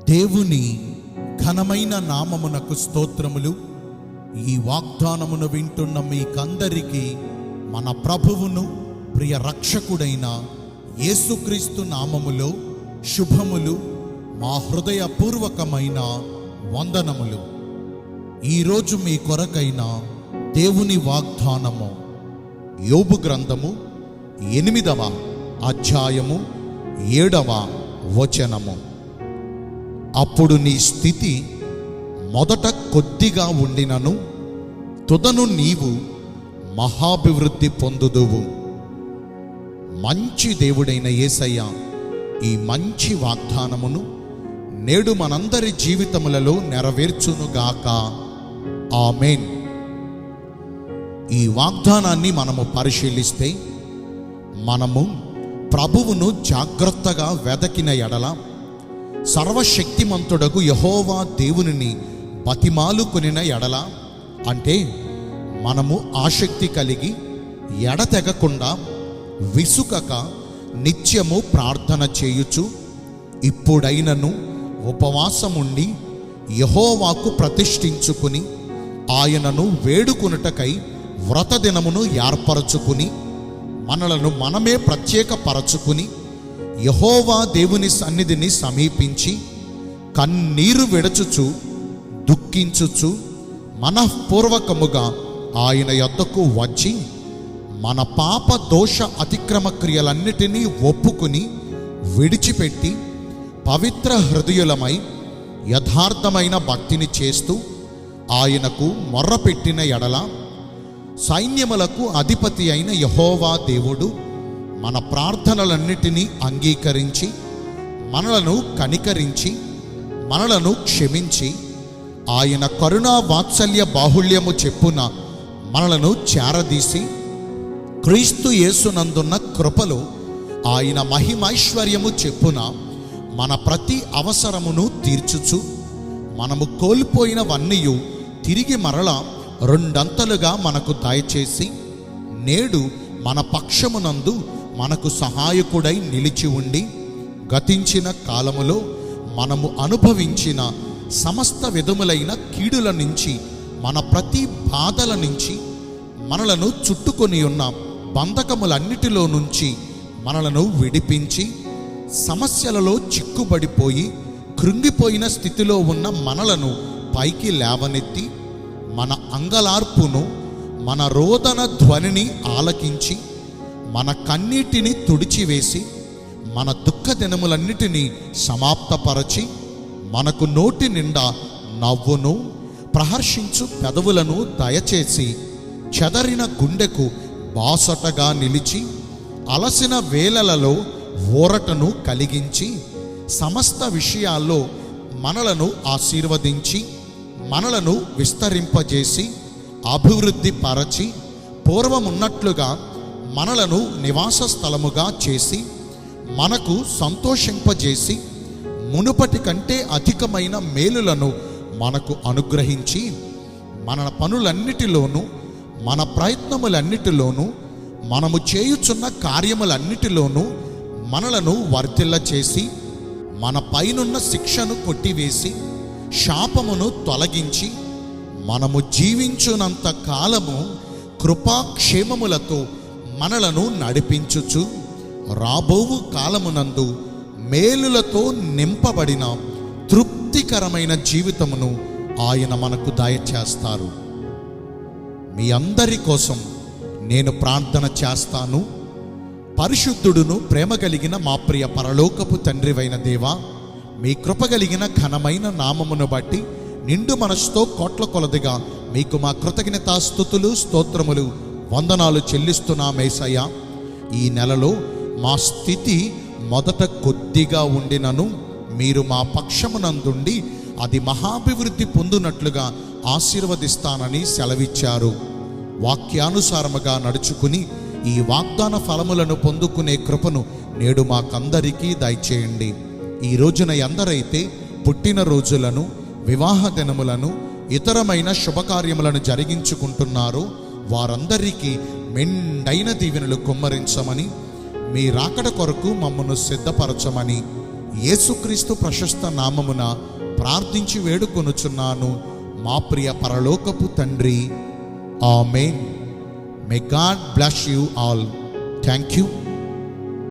దేవుని ఘనమైన నామమునకు స్తోత్రములు. ఈ వాగ్దానమును వింటున్న మీకందరికీ మన ప్రభువును ప్రియ రక్షకుడైన యేసుక్రీస్తు నామములో శుభములు, మా హృదయపూర్వకమైన వందనములు. ఈరోజు మీ కొరకైన దేవుని వాగ్దానము యోబు గ్రంథము 8వ అధ్యాయము 7వ వచనము. అప్పుడు నీ స్థితి మొదట కొద్దిగా ఉండినను తుదను నీవు మహాభివృద్ధి పొందుదువు. మంచి దేవుడైన యేసయ్య ఈ మంచి వాగ్దానమును నేడు మనందరి జీవితములలో నెరవేర్చునుగాక. ఆమేన్. ఈ వాగ్దానాన్ని మనము పరిశీలిస్తే, మనము ప్రభువును జాగ్రత్తగా వెదకిన ఎడల సర్వశక్తిమంతుడగు యెహోవా దేవునిని బతిమాలుకొనిన ఎడల, అంటే మనము ఆసక్తి కలిగి ఎడతెగకుండా విసుకక నిత్యము ప్రార్థన చేయుచు ఇప్పుడైనను ఉపవాసముండి యెహోవాకు ప్రతిష్ఠించుకుని ఆయనను వేడుకొనుటకై వ్రతదినమును ఏర్పరచుకుని మనలను మనమే ప్రత్యేకపరచుకుని యెహోవా దేవుని సన్నిధిని సమీపించి కన్నీరు విడచుచు దుఃఖించుచు మనఃపూర్వకముగా ఆయన యొద్దకు వచ్చి మన పాప దోష అతిక్రమ క్రియలన్నిటినీ ఒప్పుకుని విడిచిపెట్టి పవిత్ర హృదయులమై యథార్థమైన భక్తిని చేస్తూ ఆయనకు మొర్రపెట్టిన ఎడల, సైన్యములకు అధిపతి అయిన యెహోవా దేవుడు మన ప్రార్థనలన్నిటినీ అంగీకరించి మనలను కనికరించి మనలను క్షమించి ఆయన కరుణా వాత్సల్య బాహుళ్యము చెప్పున మనలను చేరదీసి క్రీస్తు యేసునందున్న కృపలో ఆయన మహిమైశ్వర్యము చెప్పున మన ప్రతి అవసరమును తీర్చుచు మనము కోల్పోయినవన్నీ తిరిగి మరలా రెండంతలుగా మనకు దయచేసి నేడు మన పక్షమునందు మనకు సహాయకుడై నిలిచి ఉండి గతించిన కాలములో మనము అనుభవించిన సమస్త విధములైన కీడుల నుంచి, మన ప్రతి బాధల నుంచి, మనలను చుట్టుకొని ఉన్న బంధకములన్నిటిలో నుంచి మనలను విడిపించి, సమస్యలలో చిక్కుబడిపోయి కృంగిపోయిన స్థితిలో ఉన్న మనలను పైకి లేవనెత్తి మన అంగలార్పును, మన రోదన ధ్వనిని ఆలకించి మన కన్నీటిని తుడిచివేసి మన దుఃఖ దినములన్నిటినీ సమాప్తపరచి మనకు నోటి నిండా నవ్వును, ప్రహర్షించు పెదవులను దయచేసి చెదరిన గుండెకు బాసటగా నిలిచి అలసిన వేళలలో ఊరటను కలిగించి సమస్త విషయాల్లో మనలను ఆశీర్వదించి మనలను విస్తరింపజేసి అభివృద్ధి పరచి పూర్వమున్నట్లుగా మనలను నివాస స్థలముగా చేసి మనకు సంతోషింపజేసి మునుపటి కంటే అధికమైన మేలులను మనకు అనుగ్రహించి మన పనులన్నిటిలోనూ, మన ప్రయత్నములన్నిటిలోనూ, మనము చేయుచున్న కార్యములన్నిటిలోనూ మనలను వర్ధిల్ల చేసి మన పైనున్న శిక్షను కొట్టివేసి శాపమును తొలగించి మనము జీవించునంత కాలము కృపాక్షేమములతో మనలను నడిపించుచు రాబోవు కాలమునందు మేలులతో నింపబడిన తృప్తికరమైన జీవితమును ఆయన మనకు దయచేస్తారు. మీ అందరి కోసం నేను ప్రార్థన చేస్తాను. పరిశుద్ధుడును ప్రేమ కలిగిన మా ప్రియ పరలోకపు తండ్రివైన దేవా, మీ కృప కలిగిన ఘనమైన నామమును బట్టి నిండు మనసుతో కోట్ల కొలదిగా మీకు మా కృతజ్ఞతాస్తుతులు, స్తోత్రములు, వందనాలు చెల్లిస్తున్నామేసయ్య. ఈ నెలలో మా స్థితి మొదట కొద్దిగా ఉండినను మీరు మా పక్షమునందుండి అది మహాభివృద్ధి పొందునట్లుగా ఆశీర్వదిస్తానని సెలవిచ్చారు. వాక్యానుసారముగా నడుచుకుని ఈ వాగ్దాన ఫలములను పొందుకునే కృపను నేడు మాకందరికీ దయచేయండి. ఈ రోజున ఎందరైతే పుట్టినరోజులను, వివాహ దినములను, ఇతరమైన శుభకార్యములను జరిగించుకుంటున్నారో వారందరికీ మెండైన దీవెనలు కుమ్మరించమని, మీ రాకడ కొరకు మమ్మను సిద్ధపరచమని యేసుక్రీస్తు ప్రశస్త నామమున ప్రార్థించి వేడుకొనుచున్నాను మా ప్రియ పరలోకపు తండ్రి. ఆమేన్. May God bless you all. Thank you.